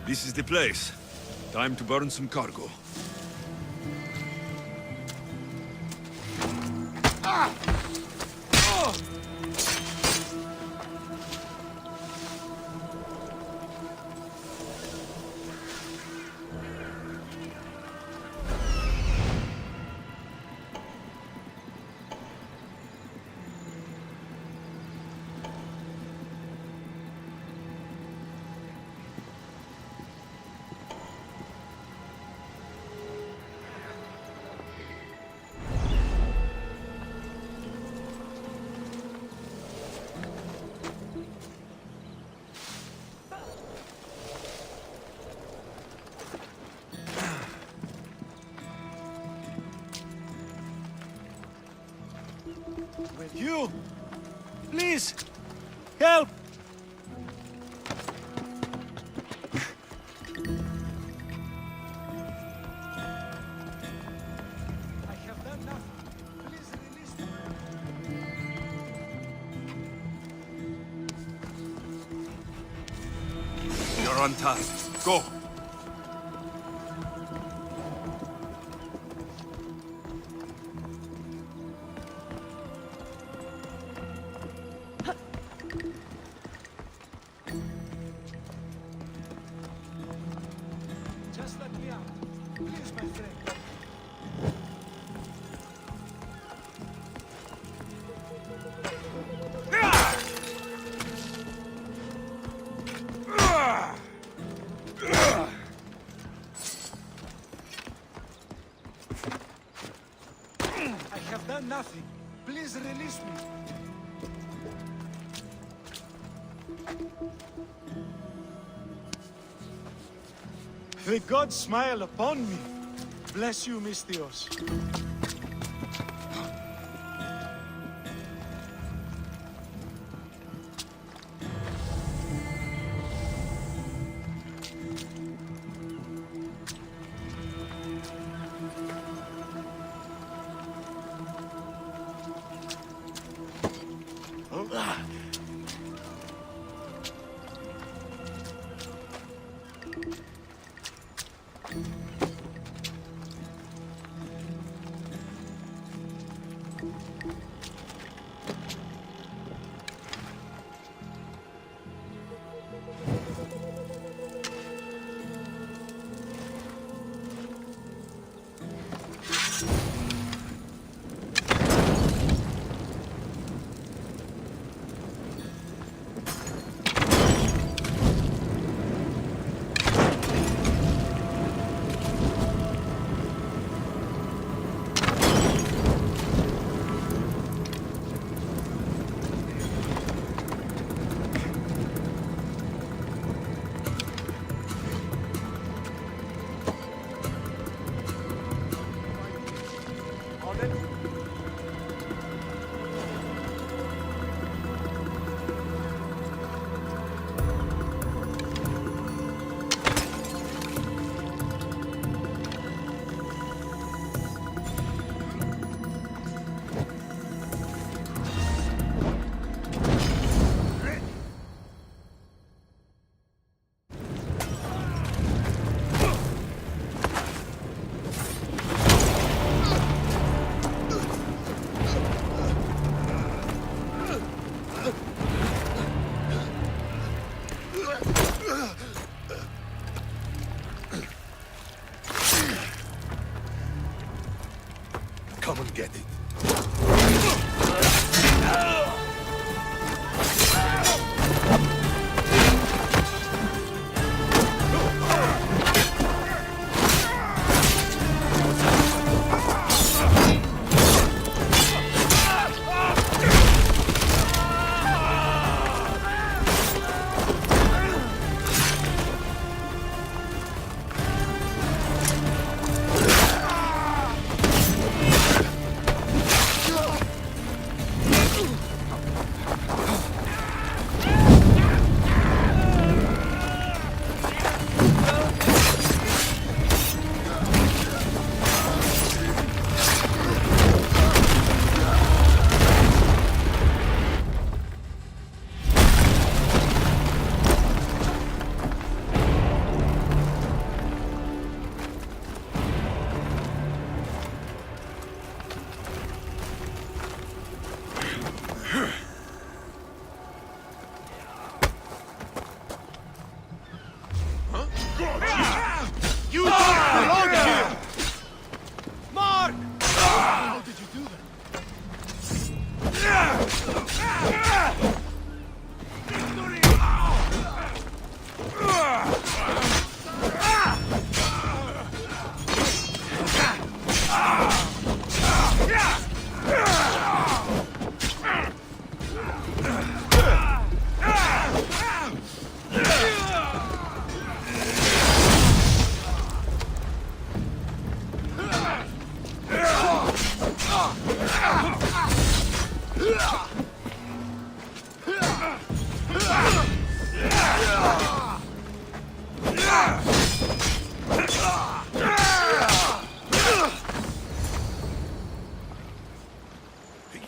This is the place. Time to burn some cargo. You! Please! Help! I have done nothing. Please release me. You're untied. Go! Just let me out. Please, my friend. I have done nothing. Please release me. The gods smile upon me. Bless you, Mystios.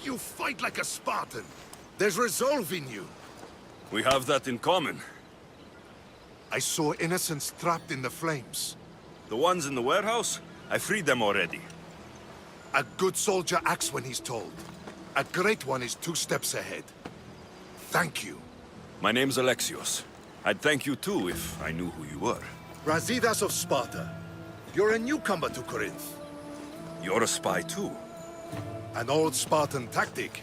You fight like a Spartan. There's resolve in you. We have that in common. I saw innocents trapped in the flames. The ones in the warehouse? I freed them already. A good soldier acts when he's told. A great one is 2 steps ahead. Thank you. My name's Alexios. I'd thank you too if I knew who you were. Brasidas of Sparta. You're a newcomer to Corinth. You're a spy too. An old Spartan tactic.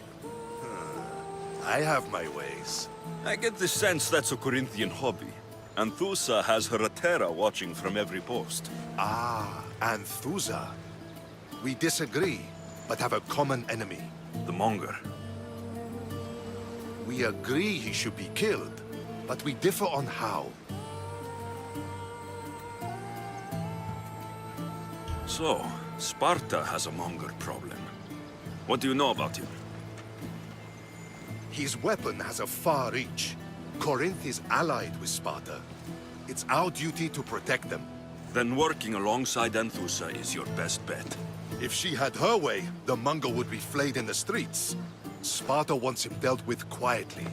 I have my ways. I get the sense that's a Corinthian hobby. Anthusa has her Atera watching from every post. Ah, Anthusa. We disagree, but have a common enemy. The Monger. We agree he should be killed, but we differ on how. So, Sparta has a Monger problem. What do you know about him? His weapon has a far reach. Corinth is allied with Sparta. It's our duty to protect them. Then working alongside Anthusa is your best bet. If she had her way, the Mongol would be flayed in the streets. Sparta wants him dealt with quietly.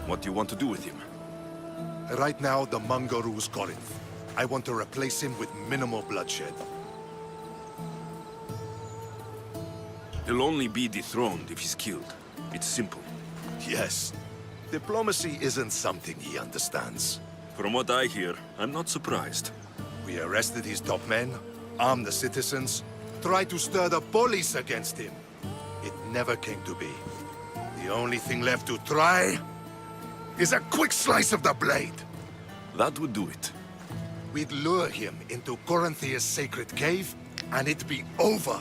What do you want to do with him? Right now, the Mongol rules Corinth. I want to replace him with minimal bloodshed. He'll only be dethroned if he's killed. It's simple. Yes. Diplomacy isn't something he understands. From what I hear, I'm not surprised. We arrested his top men, armed the citizens, tried to stir the police against him. It never came to be. The only thing left to try is a quick slice of the blade. That would do it. We'd lure him into Corinthia's sacred cave, and it'd be over.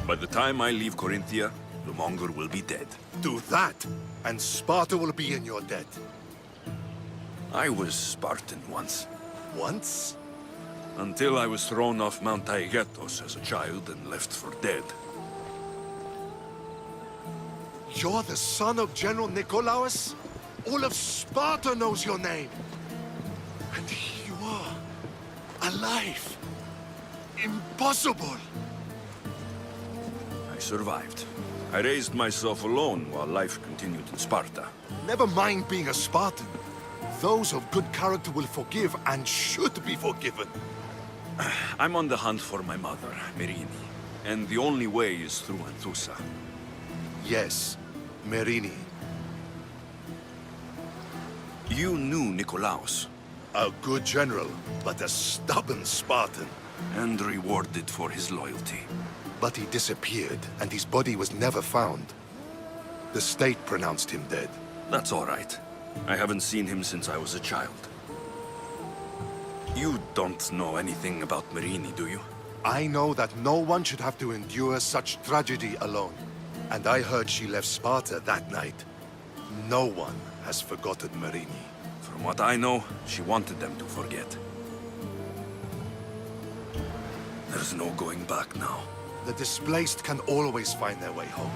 By the time I leave Corinthia, the Monger will be dead. Do that, and Sparta will be in your debt. I was Spartan once. Once? Until I was thrown off Mount Taygetos as a child and left for dead. You're the son of General Nikolaos? All of Sparta knows your name. And here you are, alive. Impossible. I survived. I raised myself alone while life continued in Sparta. Never mind being a Spartan. Those of good character will forgive and should be forgiven. I'm on the hunt for my mother, Merini. And the only way is through Anthusa. Yes, Merini. You knew Nikolaos. A good general, but a stubborn Spartan. And rewarded for his loyalty. But he disappeared, and his body was never found. The state pronounced him dead. That's all right. I haven't seen him since I was a child. You don't know anything about Merini, do you? I know that no one should have to endure such tragedy alone. And I heard she left Sparta that night. No one has forgotten Merini. From what I know, she wanted them to forget. There's no going back now. The displaced can always find their way home.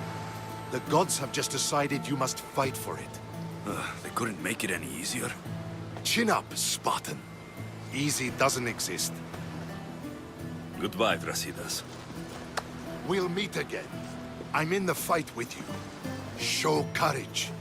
The gods have just decided you must fight for it. They couldn't make it any easier. Chin up, Spartan. Easy doesn't exist. Goodbye, Brasidas. We'll meet again. I'm in the fight with you. Show courage.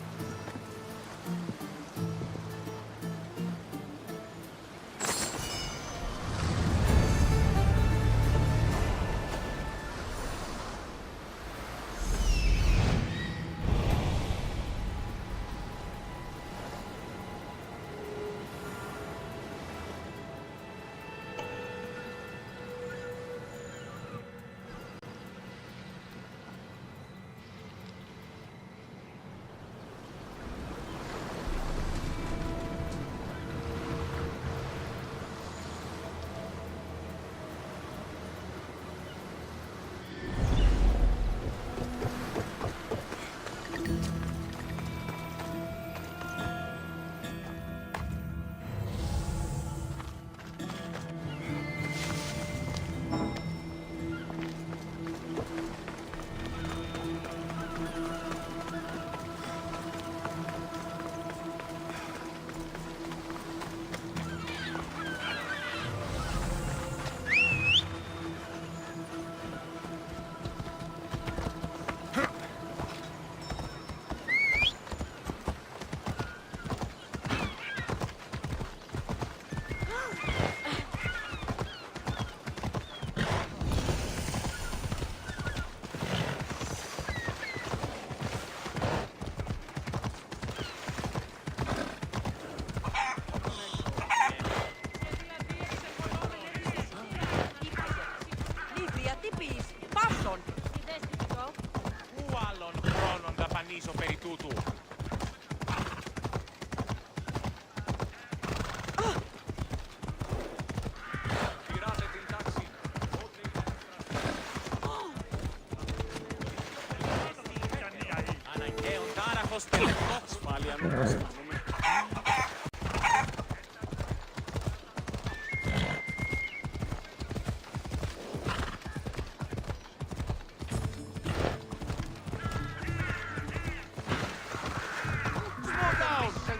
Καθώς τελεχώς πάλι αν δεν αισθάνομαι.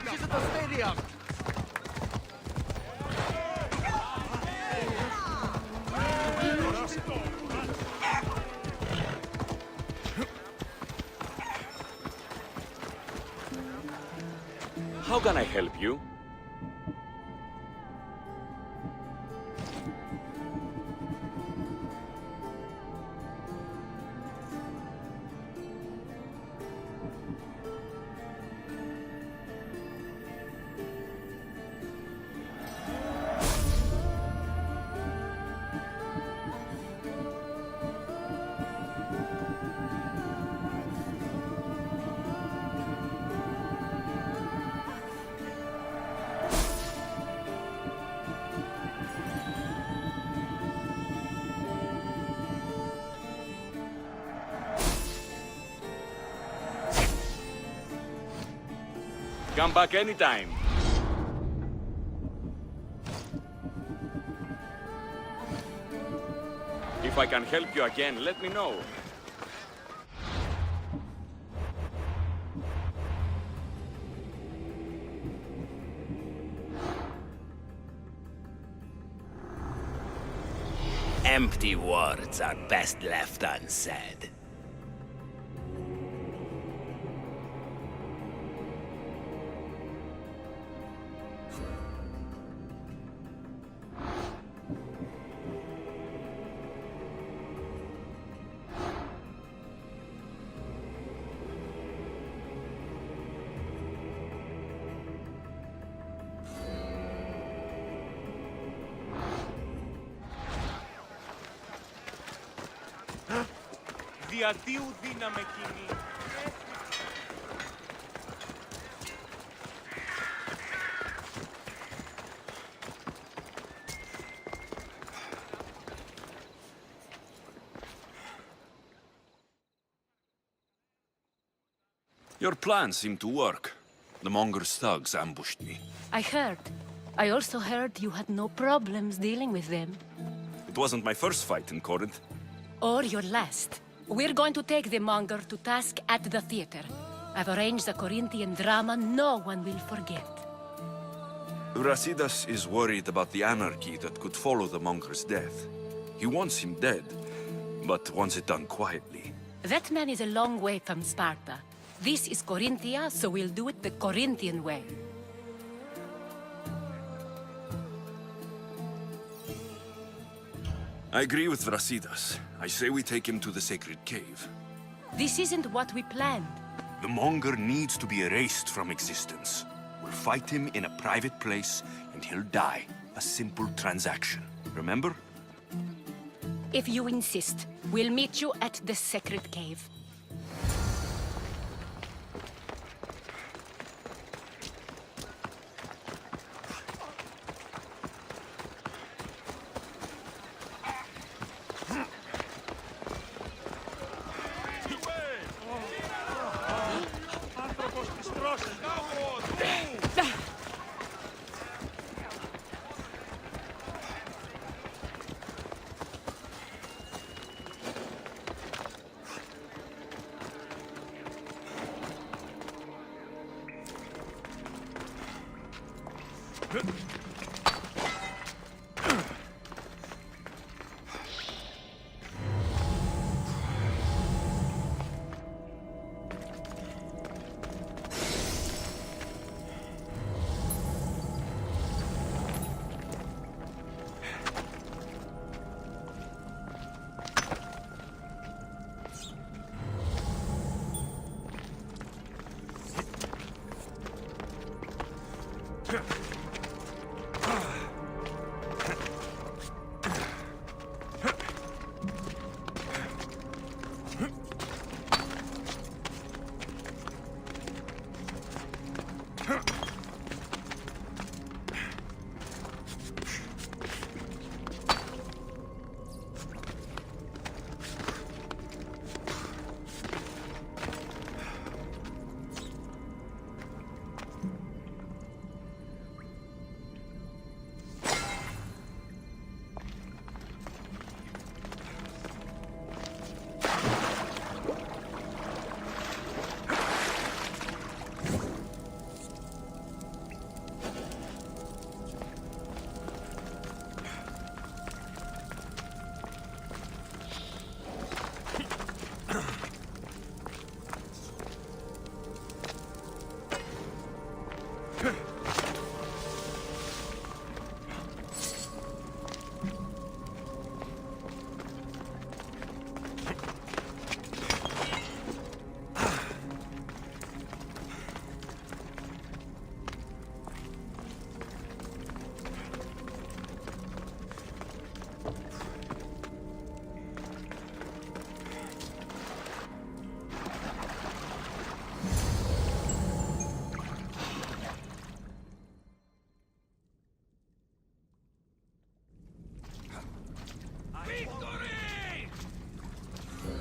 She's at the stadium! How can I help you? Come back anytime. If I can help you again, let me know. Empty words are best left unsaid. Διατίου δύναμε κοινή. Your plan seemed to work. The Monger's thugs ambushed me. I heard. I also heard you had no problems dealing with them. It wasn't my first fight in Corinth. Or your last. We're going to take the monger to task at the theater. I've arranged a Corinthian drama no one will forget. Brasidas is worried about the anarchy that could follow the Monger's death. He wants him dead, but wants it done quietly. That man is a long way from Sparta. This is Corinthia, so we'll do it the Corinthian way. I agree with Brasidas. I say we take him to the sacred cave. This isn't what we planned. The Monger needs to be erased from existence. We'll fight him in a private place, and he'll die. A simple transaction. Remember? If you insist, we'll meet you at the sacred cave. Άνθρωπος της τρώσης.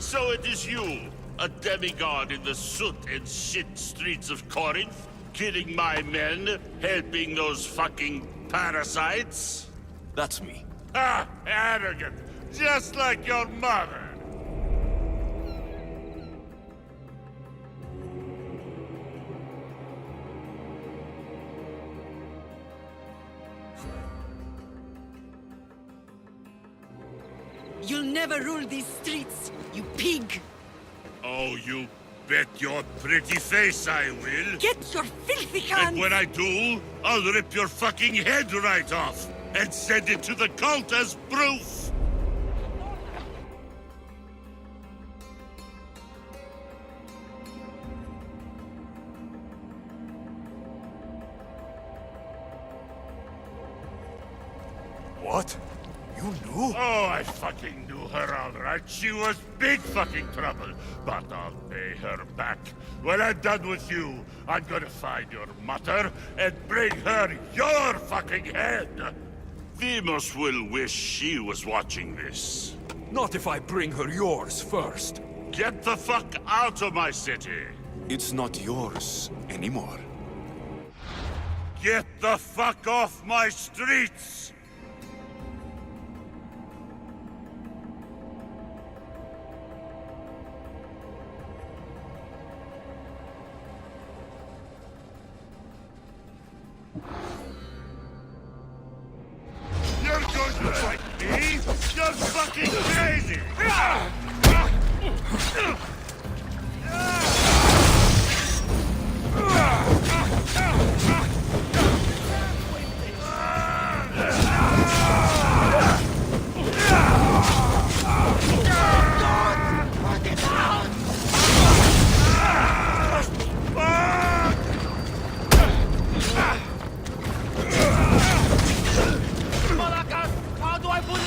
So it is you, a demigod in the soot and shit streets of Corinth, killing my men, helping those fucking parasites? That's me. Ah, arrogant, just like your mother. You'll never rule these streets, you pig! Oh, you bet your pretty face I will. Get your filthy hands! And when I do, I'll rip your fucking head right off and send it to the cult as proof. What? You knew? Oh, I fucking knew her all right. She was big fucking trouble. But I'll pay her back. When I'm done with you, I'm gonna find your mother and bring her your fucking head. Demos will wish she was watching this. Not if I bring her yours first. Get the fuck out of my city. It's not yours anymore. Get the fuck off my streets! You're going to fight me? You're fucking crazy! Malakas, how do I put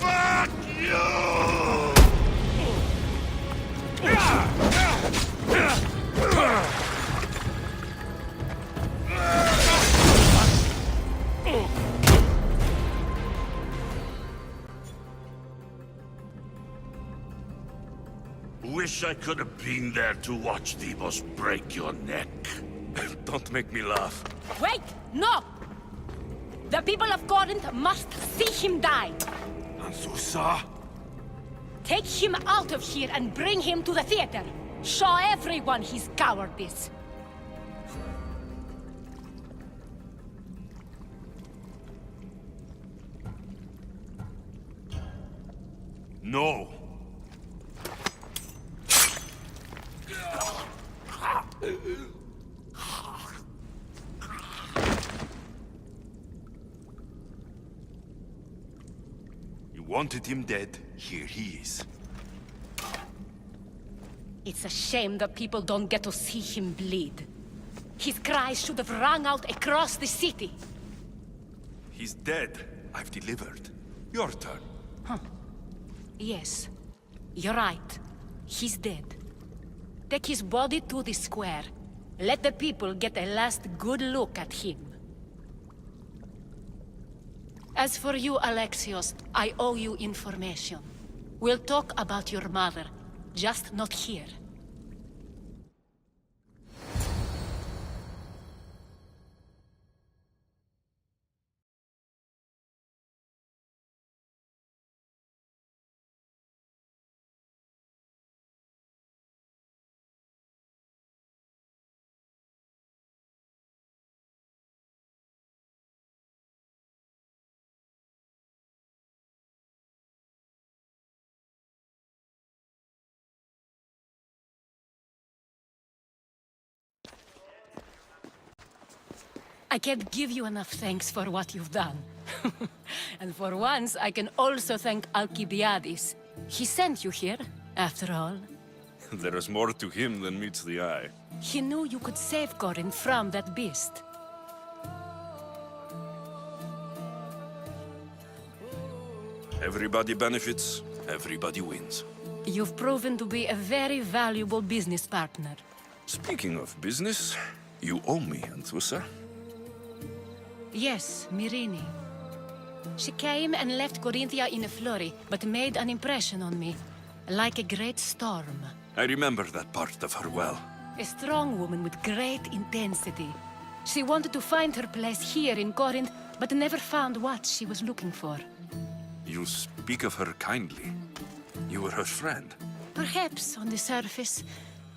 Fuck you! Wish I could have been there to watch Demos break your neck. Don't make me laugh. Wait! No! The people of Corinth must see him die! Ansusa? Take him out of here and bring him to the theater! Show everyone his cowardice! No. You wanted him dead, here he is. It's a shame that people don't get to see him bleed. His cries should have rung out across the city. He's dead. I've delivered. Your turn. Yes, you're right. He's dead. Take his body to the square. Let the people get a last good look at him. As for you, Alexios, I owe you information. We'll talk about your mother, just not here. I can't give you enough thanks for what you've done. And for once, I can also thank Alcibiades. He sent you here, after all. There is more to him than meets the eye. He knew you could save Corinth from that beast. Everybody benefits, everybody wins. You've proven to be a very valuable business partner. Speaking of business, you owe me, Anthusa. Yes, Myrine. She came and left Corinthia in a flurry, but made an impression on me, like a great storm. I remember that part of her well. A strong woman with great intensity. She wanted to find her place here in Corinth, but never found what she was looking for. You speak of her kindly. You were her friend. Perhaps on the surface,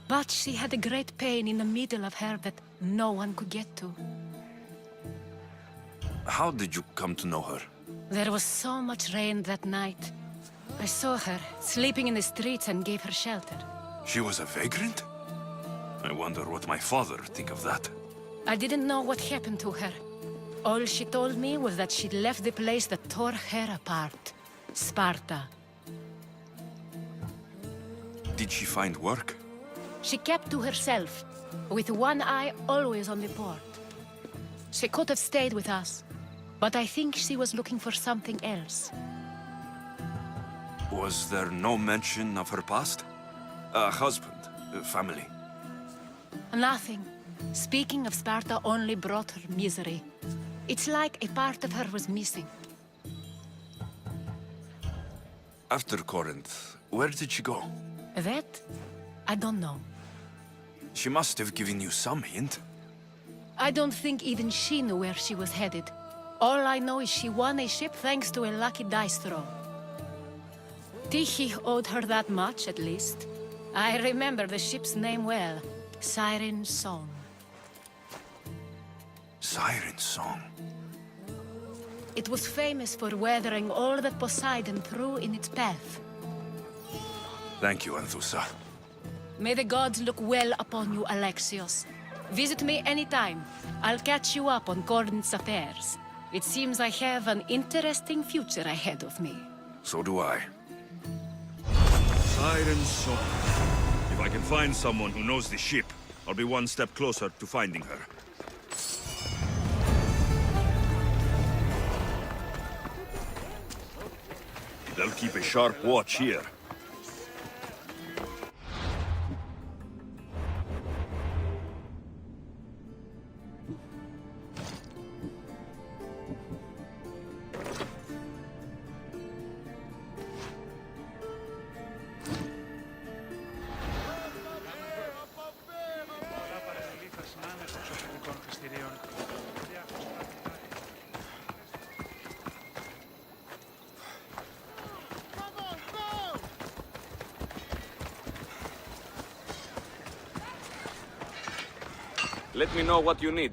but she had a great pain in the middle of her that no one could get to. How did you come to know her? There was so much rain that night. I saw her, sleeping in the streets, and gave her shelter. She was a vagrant? I wonder what my father think of that. I didn't know what happened to her. All she told me was that she'd left the place that tore her apart. Sparta. Did she find work? She kept to herself, with one eye always on the port. She could have stayed with us, but I think she was looking for something else. Was there no mention of her past? A husband, a family? Nothing. Speaking of Sparta only brought her misery. It's like a part of her was missing. After Corinth, where did she go? That? I don't know. She must have given you some hint. I don't think even she knew where she was headed. All I know is she won a ship thanks to a lucky dice throw. Tyche owed her that much, at least. I remember the ship's name well. Siren Song. Siren Song. It was famous for weathering all that Poseidon threw in its path. Thank you, Anthusa. May the gods look well upon you, Alexios. Visit me anytime. I'll catch you up on Corinth's affairs. It seems I have an interesting future ahead of me. So do I. Siren Song. If I can find someone who knows the ship, I'll be one step closer to finding her. They'll keep a sharp watch here. Let me know what you need.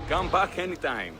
Come back anytime.